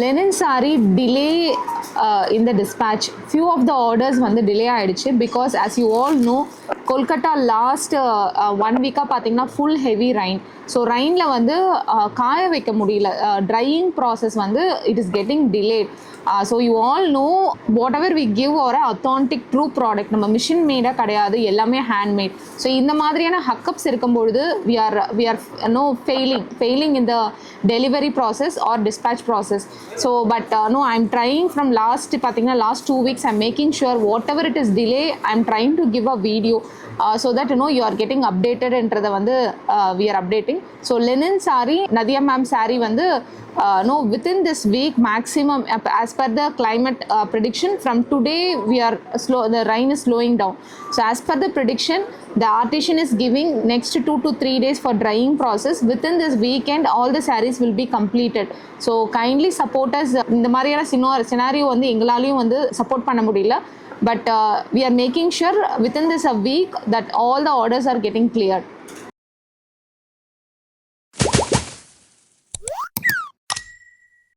linen saree delay in the dispatch. Few of the orders வந்து delay ஆயிடுச்சு because as you all know Kolkata last 1 வீக்காக பார்த்தீங்கன்னா full heavy rain. So ரைனில் வந்து காய வைக்க முடியல, ட்ரையிங் ப்ராசஸ் வந்து it is getting delayed. So you all know whatever we give ஒரு அத்தான்டிக் ட்ரூ ப்ராடக்ட், நம்ம மிஷின் மேடாக கிடையாது, எல்லாமே ஹேண்ட்மேட். ஸோ இந்த மாதிரியான ஹக்கப்ஸ் இருக்கும்பொழுது we are no failing in the delivery process or dispatch process. So but no I am trying from பார்த்தீங்கன்னா last 2 weeks I am making sure what ever it is delay I am trying to give a video so that you are getting updated என்றதை வந்து we are updating. So linen saree, Nadia ma'am saree வந்து no within this week maximum as per the climate prediction from today we are the rain is slowing down. So as per the prediction the artisan is giving next 2 to 3 days for drying process. Within this weekend all the sarees will be completed. So kindly support us. இந்த மாதிரியான scenario வந்து எங்களாலையும் வந்து support பண்ண முடியல, but we are making sure within this a week that all the orders are getting cleared.